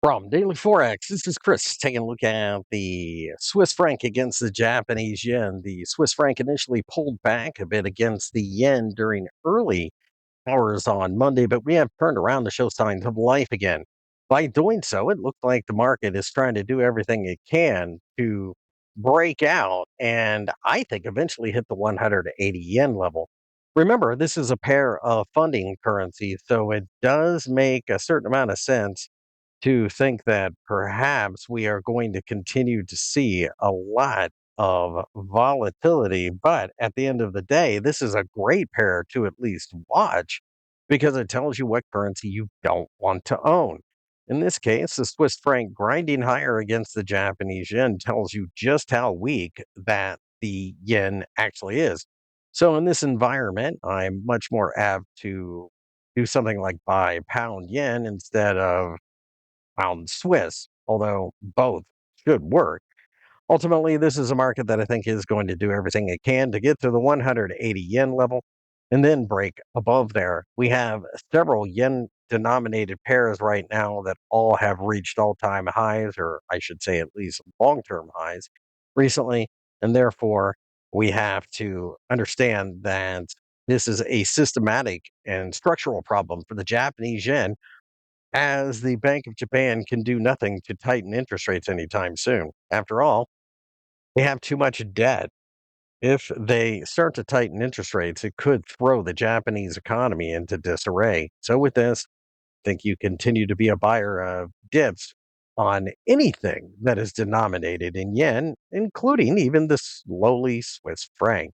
From Daily Forex, this is Chris taking a look at the Swiss franc against the Japanese yen. The Swiss franc initially pulled back a bit against the yen during early hours on Monday, but we have turned around to show signs of life again. By doing so, it looks like the market is trying to do everything it can to break out and I think eventually hit the 180 yen level. Remember, this is a pair of funding currencies, so it does make a certain amount of sense to think that perhaps we are going to continue to see a lot of volatility. But at the end of the day, this is a great pair to at least watch because it tells you what currency you don't want to own. In this case, the Swiss franc grinding higher against the Japanese yen tells you just how weak that the yen actually is. So, in this environment, I'm much more apt to do something like buy pound yen instead of pound Swiss, although both should work. Ultimately, this is a market that I think is going to do everything it can to get to the 180 yen level and then break above there. We have several yen denominated pairs right now that all have reached all time highs, or I should say, at least long term highs recently. And therefore, we have to understand that this is a systematic and structural problem for the Japanese yen, as the Bank of Japan can do nothing to tighten interest rates anytime soon. After all, they have too much debt. If they start to tighten interest rates, it could throw the Japanese economy into disarray. So, with this, I think you continue to be a buyer of dips on anything that is denominated in yen, including even the lowly Swiss franc.